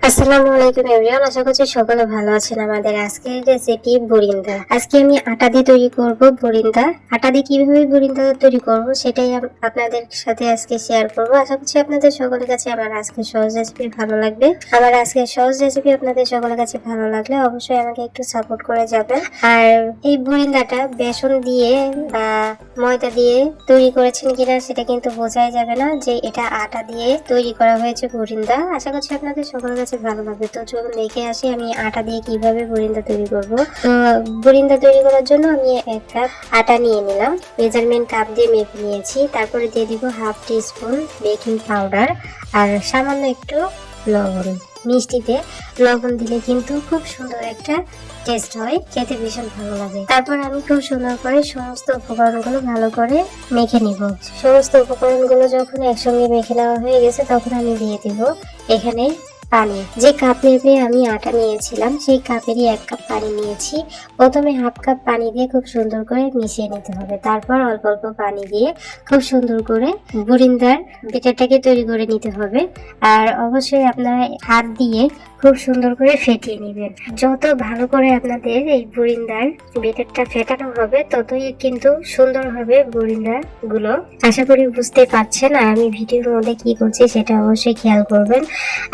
আসসালামু আলাইকুম এভরিওয়ান, আশা করছি সকলে ভালো আছেন। আমাদের আজকের রেসিপি বরিন্দা। আজকে আমি আটা দিয়ে তৈরি করব বরিন্দা। আটা দিয়ে কিভাবে বরিন্দা তৈরি করব সেটাই আপনাদের সাথে আজকে শেয়ার করব। আশা করছি আপনাদের সকলের কাছে আমার আজকের সহজ রেসিপি ভালো লাগবে। আমার আজকের সহজ রেসিপি আপনাদের সকলের কাছে ভালো লাগলে অবশ্যই আমাকে একটু সাপোর্ট করে যাবেন। আর এই বরিন্দাটা বেসন দিয়ে বা ময়দা দিয়ে তৈরি করেছেন কিনা সেটা কিন্তু বোঝাই যাবে না যে এটা আটা দিয়ে তৈরি করা হয়েছে বরিন্দা। আশা করছি আপনাদের সকলের কাছে ভালো লাগবে। তো চলুন দেখে আসি আমি আটা দিয়ে কিভাবে বরিন্দা তৈরি করব। তো বরিন্দা তৈরি করার জন্য আমি 1 কাপ আটা নিয়ে নিলাম, মেজারমেন্ট কাপ দিয়ে মেপে নিয়েছি। তারপরে দিয়ে দিব হাফ টি স্পুন বেকিং পাউডার আর সামান্য একটু লবণ। মিষ্টিতে লবণ দিলে কিন্তু খুব সুন্দর একটা টেস্ট হয়, খেতে ভীষণ ভালো লাগে। তারপর আমি খুব সুন্দর করে সমস্ত উপকরণগুলো ভালো করে মেখে নিব। সমস্ত উপকরণগুলো যখন একসঙ্গে মেখে নেওয়া হয়ে গেছে তখন আমি দিয়ে দিব এখানে পানি। যে কাপ মেপে আমি আটা নিয়েছিলাম সেই কাপেরই 1 কাপ পানি নিয়েছি। প্রথমে হাফ কাপ পানি দিয়ে খুব সুন্দর করে মিশিয়ে নিতে হবে। তারপর অল্প অল্প পানি দিয়ে খুব সুন্দর করে বরিন্দার ব্যাটারটাকে তৈরি করে নিতে হবে। আর অবশ্যই আপনারা হাত দিয়ে খুব সুন্দর করে ফেটিয়ে নেবেন। যত ভালো করে আপনাদের এই বরিন্দার ব্যাটারটা ফেটানো হবে ততই কিন্তু সুন্দর হবে বরিন্দা গুলো। আশা করি বুঝতে পারছেন। আর আমি ভিডিওর মধ্যে কি করছি সেটা অবশ্যই খেয়াল করবেন।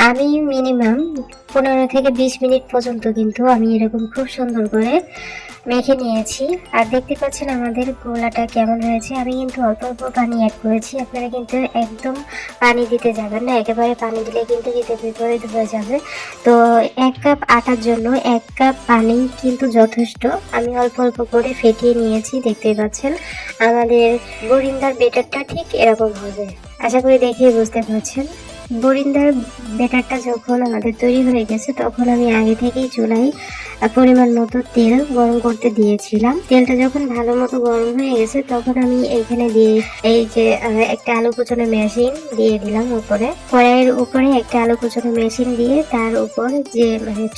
আমি মিনিমাম 15 থেকে 20 মিনিট পর্যন্ত কিন্তু আমি এরকম খুব সুন্দর করে মেখে নিয়েছি। আর দেখতে পাচ্ছেন আমাদের গোলাটা কেমন হয়েছে। আমি কিন্তু অল্প অল্প পানি অ্যাড করেছি। আপনারা কিন্তু একদম পানি দিতে যাবেন না, একেবারে পানি দিলে কিন্তু বিপরীত হয়ে যাবে। তো 1 কাপ আটার জন্য 1 কাপ পানি কিন্তু যথেষ্ট। আমি অল্প অল্প করে ফেটিয়ে নিয়েছি। দেখতেই পাচ্ছেন আমাদের বরিন্দার ব্যাটারটা ঠিক এরকম হবে। আশা করি দেখেই বুঝতে পারছেন। বরিন্দার ব্যাটারটা যখন আমাদের তৈরি হয়ে গেছে তখন আমি আগে থেকেই চুলায় পরিমাণ মতো তেল গরম করতে দিয়েছিলাম। তেলটা যখন ভালো মতো গরম হয়ে গেছে তখন আমি এখানে দিয়ে এই যে একটা আলু কুচানো মেশিন দিয়ে দিলাম উপরে। কড়াইয়ের উপরে একটা আলু কুচানো মেশিন দিয়ে তার উপর যে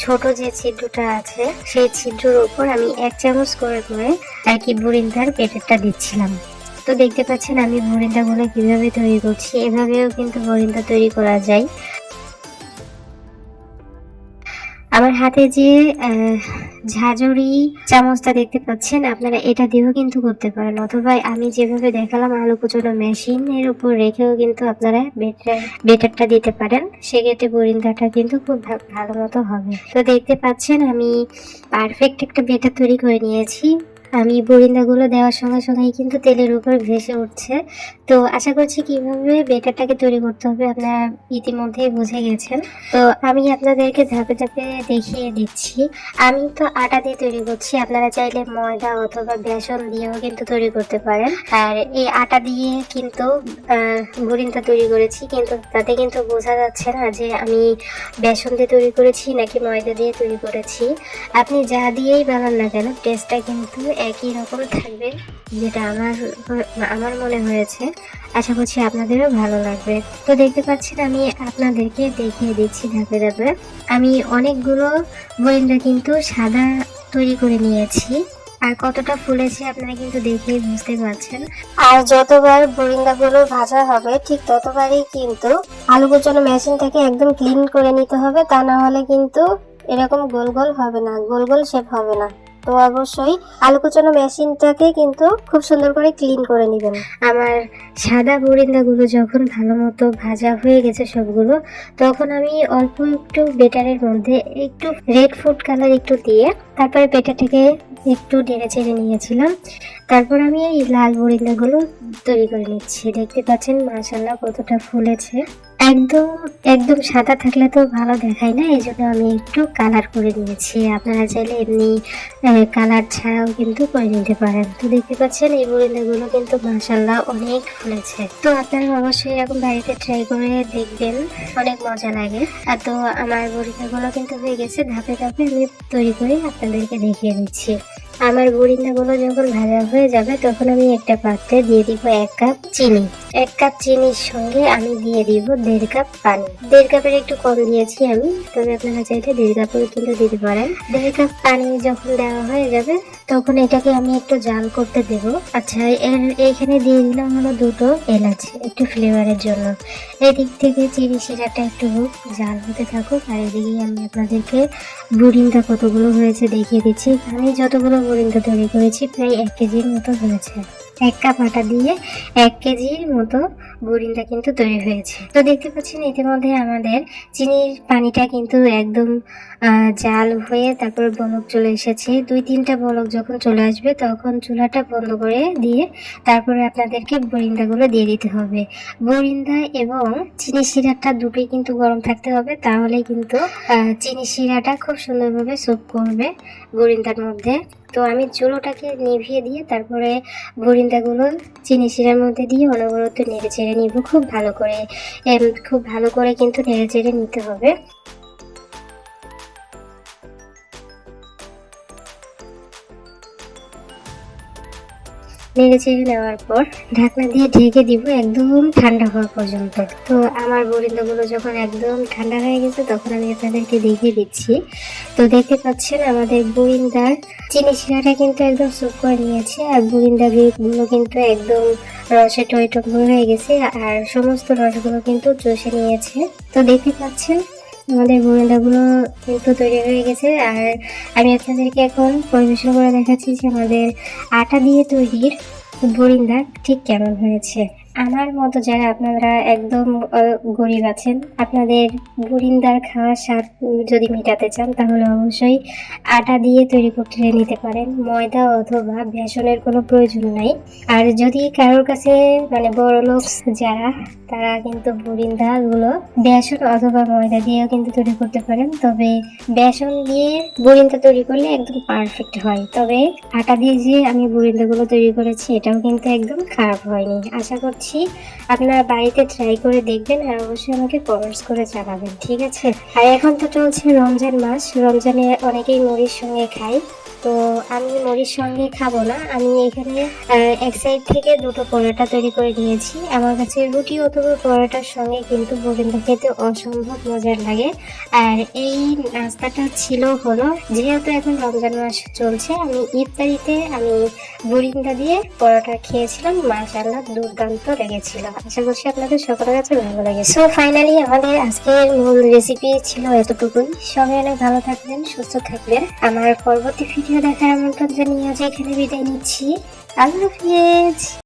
ছোট যে ছিদ্রটা আছে সেই ছিদ্রের উপর আমি 1 চামচ করে আর কি বরিন্দার ব্যাটারটা দিচ্ছিলাম। তো দেখতে পাচ্ছেন আমি বরিন্দা গুলো কিভাবে তৈরি করছি। এভাবেও কিন্তু বরিন্দা তৈরি করা যায়। আমার হাতে যে ঝাঁঝরি চামচটা দেখতে পাচ্ছেন আপনারা এটা দিয়েও কিন্তু করতে পারেন, অথবা আমি যেভাবে দেখালাম আলু কুচানো মেশিনের উপর রেখেও কিন্তু আপনারা ব্যাটারটা দিতে পারেন। সেক্ষেত্রে বরিন্দাটা কিন্তু খুব ভালো মতো হবে। তো দেখতে পাচ্ছেন আমি পারফেক্ট একটা ব্যাটার তৈরি করে নিয়েছি। আমি বরিন্দাগুলো দেওয়ার সঙ্গে সঙ্গেই কিন্তু তেলের উপর ভেসে উঠছে। তো আশা করছি কিভাবে ব্যাটারটাকে তৈরি করতে হবে আপনারা ইতিমধ্যেই বুঝে গেছেন। তো আমি আপনাদেরকে ধাপে ধাপে দেখিয়ে দিচ্ছি। আমি তো আটা দিয়ে তৈরি করছি, আপনারা চাইলে ময়দা অথবা বেসন দিয়েও কিন্তু তৈরি করতে পারেন। আর এই আটা দিয়ে কিন্তু বরিন্দা তৈরি করেছি, কিন্তু তাতে কিন্তু বোঝা যাচ্ছে না যে আমি বেসন দিয়ে তৈরি করেছি নাকি ময়দা দিয়ে তৈরি করেছি। আপনি যা দিয়েই বানান না কেন টেস্টটা কিন্তু একই রকম থাকবে, যেটা আমার মনে হয়েছে। আশা করছি আপনাদেরও ভালো লাগবে। তো দেখতে পাচ্ছেন আমি আপনাদেরকে দেখিয়ে দিচ্ছি ধাপে ধাপে। আমি অনেকগুলো বরিন্দা কিন্তু সাদা তৈরি করে নিয়েছি। আর কতটা ফুলেছে আপনারা কিন্তু দেখেই বুঝতে পারছেন। আর যতবার বরিন্দাগুলো ভাজা হবে ঠিক ততবারই কিন্তু আলু কুচানো মেশিনটাকে একদম ক্লিন করে নিতে হবে, তা না হলে কিন্তু এরকম গোল গোল হবে না, গোল গোল শেপ হবে না। তো অবশ্যই আলু কুচানো মেশিনটাকে কিন্তু খুব সুন্দর করে ক্লিন করে নেবেন। আমার সাদা বরিন্দাগুলো যখন ভালো মতো ভাজা হয়ে গেছে সবগুলো, তখন আমি অল্প একটু ব্যাটারের মধ্যে একটু রেড ফুড কালার একটু দিয়ে তারপরে ব্যাটারটাকে একটু নেড়ে চেড়ে নিয়েছিলাম। তারপর আমি এই লাল বরিন্দাগুলো তৈরি করে নিচ্ছি। দেখতে পাচ্ছেন মাশাআল্লাহ কতটা ফুলেছে। একদম একদম সাদা থাকলে তো ভালো দেখায় না, এই জন্য আমি একটু কালার করে নিয়েছি। আপনারা চাইলে এমনি কালার ছাড়াও কিন্তু করে নিতে পারেন। তো দেখতে পাচ্ছেন এই বরিন্দাগুলো কিন্তু মাশাআল্লাহ অনেক ফুলেছে। তো আপনারা অবশ্যই এরকম বাড়িতে ট্রাই করে দেখবেন, অনেক মজা লাগে। আর তো আমার বরিন্দাগুলো কিন্তু হয়ে গেছে। ধাপে ধাপে আমি তৈরি করে আপনাদেরকে দেখিয়ে দিচ্ছি। আমার বুরিন্দাগুলো যখন ভাজা হয়ে যাবে তখন আমি একটা পাত্রে দিয়ে দিব 1 কাপ চিনি। 1 কাপ চিনির সঙ্গে আমি দিয়ে দিব 1.5 কাপ পানি। 1.5 কাপের একটু কম দিয়েছি আমি, তবে আপনারা চাইলে 1.5 কাপও কিন্তু দিতে পারেন। 1.5 কাপ পানি যখন দেওয়া হয়ে যাবে তখন এটাকে আমি একটু জাল করতে দেব। আচ্ছা, এখানে দিয়ে দিলাম হলো 2টো এলাচ, একটু ফ্লেভারের জন্য। এদিক থেকে চিনি শিরাটা একটু জাল হতে থাকুক, আর এদিকে আমি আপনাদেরকে বুরিন্দা কতগুলো হয়েছে দেখিয়ে দিচ্ছি। আমি যতগুলো বুরিন্দা তৈরি করেছি প্রায় 1 কেজির মতো হয়েছে। 1 কাপ আটা দিয়ে 1 কেজির মতো বুরিন্দা কিন্তু তৈরি হয়েছে। তো দেখতে পাচ্ছেন ইতিমধ্যে আমাদের চিনির পানিটা কিন্তু একদম জাল হয়ে তারপর বলক চলে এসেছে। 2-3টা বলক যখন চলে আসবে তখন চুলাটা বন্ধ করে দিয়ে তারপরে আপনাদেরকে বুরিন্দাগুলো দিয়ে দিতে হবে। বুরিন্দা এবং চিনি শিরাটা দুটোই কিন্তু গরম থাকতে হবে, তাহলে কিন্তু চিনি শিরাটা খুব সুন্দরভাবে স্যুপ করবে বুরিন্দার মধ্যে। তো আমি চুলোটাকে নিভিয়ে দিয়ে তারপরে বুরিন্দাগুলো চিনি শিরার মধ্যে দিয়ে অনবরত নেড়ে চেড়ে নিব খুব ভালো করে কিন্তু নেড়ে চেড়ে নিতে হবে। নেড়ে চেড়ে নেওয়ার পর ঢাকনা দিয়ে ঢেকে দিব একদম ঠান্ডা হওয়া পর্যন্ত। তো আমার বুরিন্দাগুলো যখন একদম ঠান্ডা হয়ে গেছে তখন আমি আপনাদেরকে দেখিয়ে দিচ্ছি। তো দেখতে পাচ্ছেন আমাদের বুরিন্দার চিনি শিরাটা কিন্তু একদম স্যুপ করে নিয়েছে, আর বুরিন্দাগুলো কিন্তু একদম রসে টইটম্বুর হয়ে গেছে, আর সমস্ত রসগুলো কিন্তু চষে নিয়েছে। তো দেখতে পাচ্ছেন আমাদের বুরিন্দাগুলো কিন্তু তৈরি হয়ে গেছে। আর আমি আপনাদেরকে এখন পরিবেশন করে দেখাচ্ছি যে আমাদের আটা দিয়ে তৈরির বুরিন্দা ঠিক কেমন হয়েছে। আমার মতো যারা আপনারা একদম গরিব আছেন, আপনাদের বুরিন্দার খাওয়ার স্বাদ যদি মেটাতে চান তাহলে অবশ্যই আটা দিয়ে তৈরি করতে নিতে পারেন, ময়দা অথবা বেসনের কোনো প্রয়োজন নাই। আর যদি কারোর কাছে বড়লোক যারা, তারা কিন্তু বুরিন্দাগুলো বেসন অথবা ময়দা দিয়েও কিন্তু তৈরি করতে পারেন, তবে বেসন দিয়ে বুরিন্দা তৈরি করলে একদম পারফেক্ট হয়। তবে আটা দিয়ে যে আমি বুরিন্দাগুলো তৈরি করেছি এটাও কিন্তু একদম খারাপ হয়নি। আশা করছি আপনারা বাড়িতে ট্রাই করে দেখবেন, আর অবশ্যই আমাকে কমেন্টস করে জানাবেন, ঠিক আছে? আর এখন তো চলছে রমজান মাস, রমজানে অনেকেই মুড়ির সঙ্গে খায়। তো আমি মুড়ির সঙ্গে খাবো না, আমি এখানে এক সাইড থেকে 2টো পরোটা তৈরি করে নিয়েছি। আমার কাছে রুটি অথবা পরোটার সঙ্গে কিন্তু বুরিন্দা খেতে অসম্ভব মজার লাগে। আর এই নাস্তাটা ছিল হলো, যেহেতু এখন রমজান মাস চলছে, আমি ইফতারিতে আমি বুরিন্দা দিয়ে পরোটা খেয়েছিলাম, মাশাআল্লাহ দুর্দান্ত লেগেছিল। আশা করছি আপনাদের সকলের কাছে ভালো লাগে। সো ফাইনালি আমাদের আজকের মূল রেসিপি ছিল এতটুকুই। সবাই অনেক ভালো থাকবেন, সুস্থ থাকবেন। আমার পরবর্তী ভিডিও দেখার আমন্ত্রণ জানিয়ে আজ এখানে বিদায় নিচ্ছি। আল্লাহ হাফিজ।